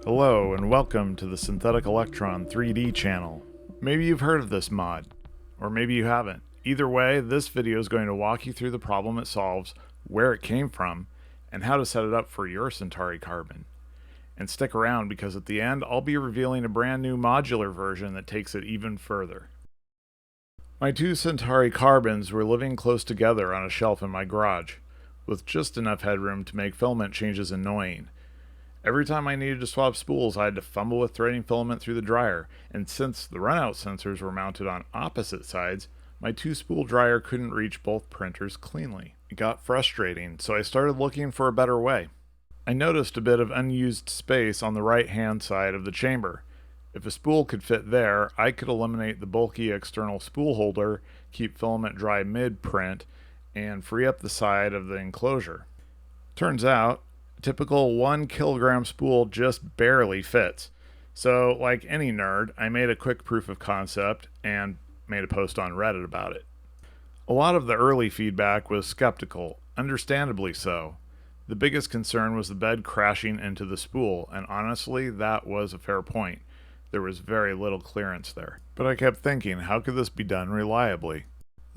Hello and welcome to the Synthetic Electron 3D channel. Maybe you've heard of this mod, or maybe you haven't. Either way, this video is going to walk you through the problem it solves, where it came from, and how to set it up for your Centauri carbon. And stick around because at the end I'll be revealing a brand new modular version that takes it even further. My two Centauri carbons were living close together on a shelf in my garage, with just enough headroom to make filament changes annoying. Every time I needed to swap spools, I had to fumble with threading filament through the dryer, and since the runout sensors were mounted on opposite sides, my two-spool dryer couldn't reach both printers cleanly. It got frustrating, so I started looking for a better way. I noticed a bit of unused space on the right-hand side of the chamber. If a spool could fit there, I could eliminate the bulky external spool holder, keep filament dry mid-print, and free up the side of the enclosure. Turns out, typical 1 kilogram spool just barely fits. So, like any nerd, I made a quick proof of concept and made a post on Reddit about it. A lot of the early feedback was skeptical, understandably so. The biggest concern was the bed crashing into the spool, and honestly, that was a fair point. There was very little clearance there. But I kept thinking, how could this be done reliably?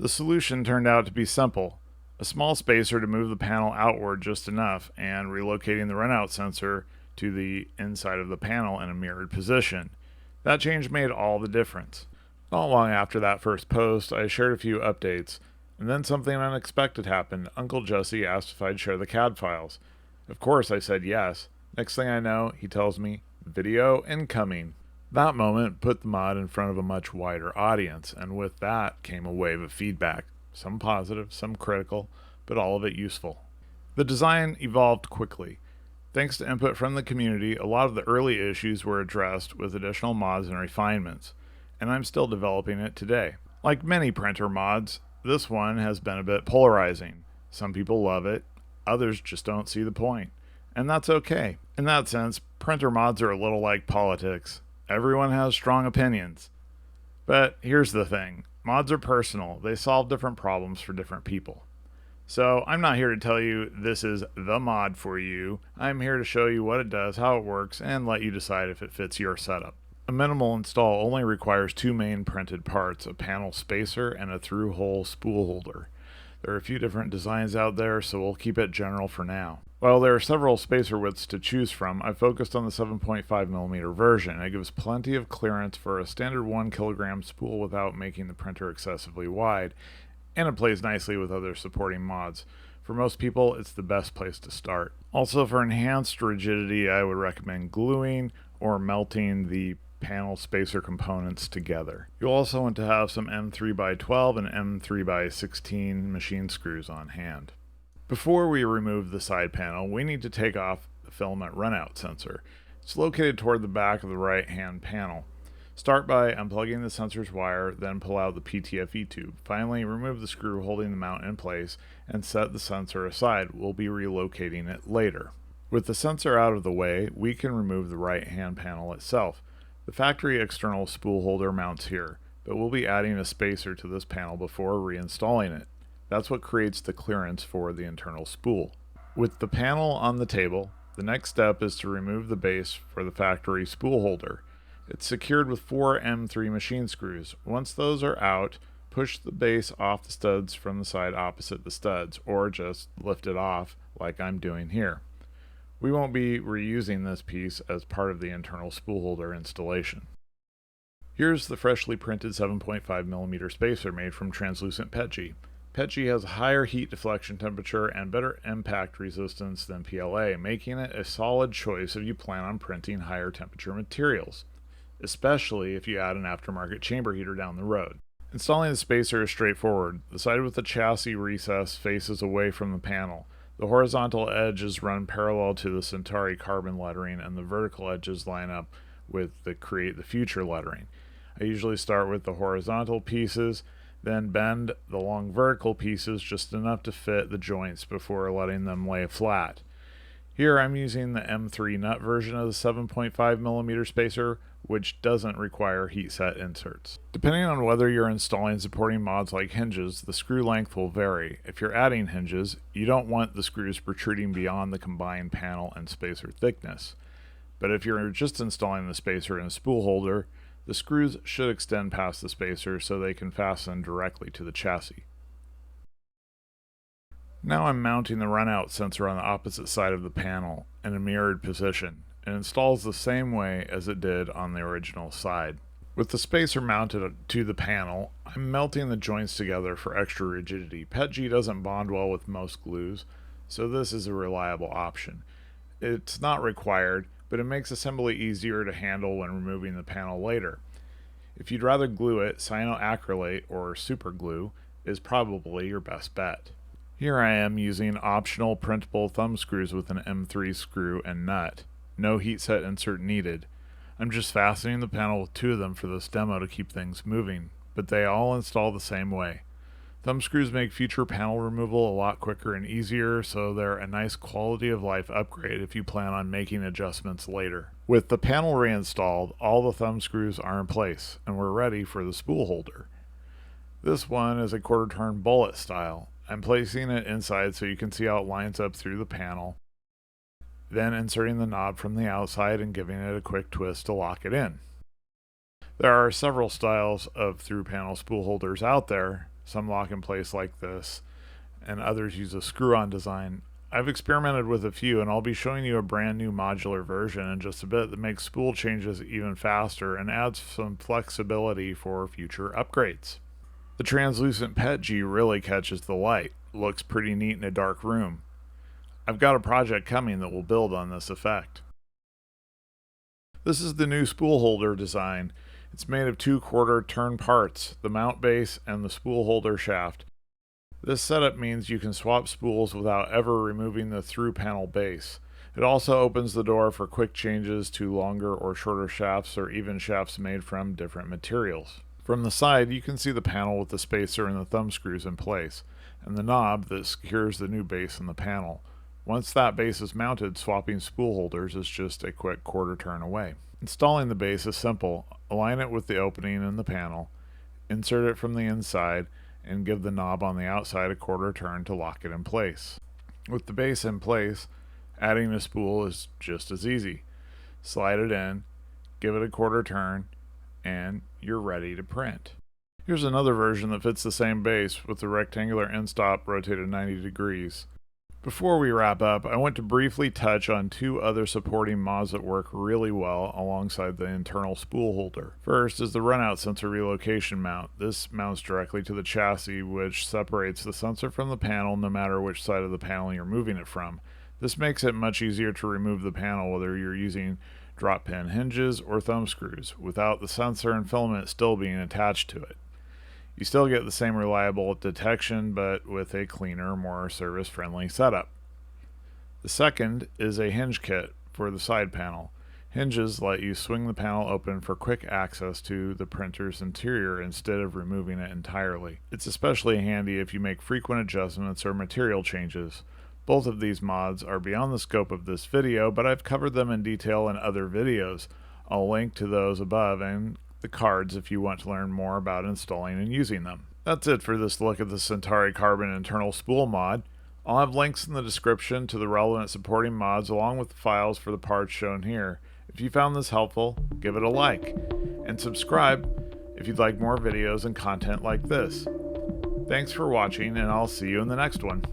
The solution turned out to be simple. A small spacer to move the panel outward just enough, and relocating the runout sensor to the inside of the panel in a mirrored position. That change made all the difference. Not long after that first post, I shared a few updates, and then something unexpected happened. Uncle Jessy asked if I'd share the CAD files. Of course I said yes. Next thing I know, he tells me, video incoming. That moment put the mod in front of a much wider audience, and with that came a wave of feedback. Some positive, some critical, but all of it useful. The design evolved quickly. Thanks to input from the community, a lot of the early issues were addressed with additional mods and refinements, and I'm still developing it today. Like many printer mods, this one has been a bit polarizing. Some people love it, others just don't see the point, and that's okay. In that sense, printer mods are a little like politics. Everyone has strong opinions. But here's the thing. Mods are personal. They solve different problems for different people. So I'm not here to tell you this is the mod for you. I'm here to show you what it does, how it works, and let you decide if it fits your setup. A minimal install only requires two main printed parts, a panel spacer and a through-hole spool holder. There are a few different designs out there, so we'll keep it general for now. While there are several spacer widths to choose from, I focused on the 7.5mm version. It gives plenty of clearance for a standard 1 kilogram spool without making the printer excessively wide, and it plays nicely with other supporting mods. For most people, it's the best place to start. Also, for enhanced rigidity, I would recommend gluing or melting the panel spacer components together. You'll also want to have some M3x12 and M3x16 machine screws on hand. Before we remove the side panel, we need to take off the filament runout sensor. It's located toward the back of the right-hand panel. Start by unplugging the sensor's wire, then pull out the PTFE tube. Finally, remove the screw holding the mount in place and set the sensor aside. We'll be relocating it later. With the sensor out of the way, we can remove the right-hand panel itself. The factory external spool holder mounts here, but we'll be adding a spacer to this panel before reinstalling it. That's what creates the clearance for the internal spool. With the panel on the table, the next step is to remove the base for the factory spool holder. It's secured with 4 M3 machine screws. Once those are out, push the base off the studs from the side opposite the studs, or just lift it off like I'm doing here. We won't be reusing this piece as part of the internal spool holder installation. Here's the freshly printed 7.5mm spacer made from translucent PETG. PETG has a higher heat deflection temperature and better impact resistance than PLA, making it a solid choice if you plan on printing higher temperature materials, especially if you add an aftermarket chamber heater down the road. Installing the spacer is straightforward. The side with the chassis recess faces away from the panel. The horizontal edges run parallel to the Centauri carbon lettering, and the vertical edges line up with the Create the Future lettering. I usually start with the horizontal pieces, then bend the long vertical pieces just enough to fit the joints before letting them lay flat. Here I'm using the M3 nut version of the 7.5mm spacer, which doesn't require heat set inserts. Depending on whether you're installing supporting mods like hinges, the screw length will vary. If you're adding hinges, you don't want the screws protruding beyond the combined panel and spacer thickness. But if you're just installing the spacer in a spool holder, the screws should extend past the spacer so they can fasten directly to the chassis. Now I'm mounting the runout sensor on the opposite side of the panel in a mirrored position. It installs the same way as it did on the original side. With the spacer mounted to the panel, I'm melting the joints together for extra rigidity. PETG doesn't bond well with most glues, so this is a reliable option. It's not required, but it makes assembly easier to handle when removing the panel later. If you'd rather glue it, cyanoacrylate or super glue is probably your best bet. Here I am using optional printable thumb screws with an M3 screw and nut. No heat set insert needed. I'm just fastening the panel with 2 of them for this demo to keep things moving, but they all install the same way. Thumb screws make future panel removal a lot quicker and easier, so they're a nice quality of life upgrade if you plan on making adjustments later. With the panel reinstalled, all the thumb screws are in place, and we're ready for the spool holder. This one is a quarter turn bullet style. I'm placing it inside so you can see how it lines up through the panel, then inserting the knob from the outside and giving it a quick twist to lock it in. There are several styles of through panel spool holders out there. Some lock in place like this, and others use a screw-on design. I've experimented with a few, and I'll be showing you a brand new modular version in just a bit that makes spool changes even faster and adds some flexibility for future upgrades. The translucent PETG really catches the light. Looks pretty neat in a dark room. I've got a project coming that will build on this effect. This is the new spool holder design. It's made of 2 quarter turn parts, the mount base and the spool holder shaft. This setup means you can swap spools without ever removing the through panel base. It also opens the door for quick changes to longer or shorter shafts or even shafts made from different materials. From the side, you can see the panel with the spacer and the thumb screws in place, and the knob that secures the new base in the panel. Once that base is mounted, swapping spool holders is just a quick quarter turn away. Installing the base is simple. Align it with the opening in the panel, insert it from the inside, and give the knob on the outside a quarter turn to lock it in place. With the base in place, adding a spool is just as easy. Slide it in, give it a quarter turn, and you're ready to print. Here's another version that fits the same base with the rectangular end stop rotated 90 degrees. Before we wrap up, I want to briefly touch on 2 other supporting mods that work really well alongside the internal spool holder. First is the runout sensor relocation mount. This mounts directly to the chassis, which separates the sensor from the panel no matter which side of the panel you're moving it from. This makes it much easier to remove the panel whether you're using drop pin hinges or thumb screws, without the sensor and filament still being attached to it. You still get the same reliable detection, but with a cleaner, more service-friendly setup. The second is a hinge kit for the side panel. Hinges let you swing the panel open for quick access to the printer's interior instead of removing it entirely. It's especially handy if you make frequent adjustments or material changes. Both of these mods are beyond the scope of this video, but I've covered them in detail in other videos. I'll link to those above and the cards if you want to learn more about installing and using them. That's it for this look at the Centauri Carbon internal spool mod. I'll have links in the description to the relevant supporting mods along with the files for the parts shown here. If you found this helpful, give it a like, and subscribe if you'd like more videos and content like this. Thanks for watching, and I'll see you in the next one.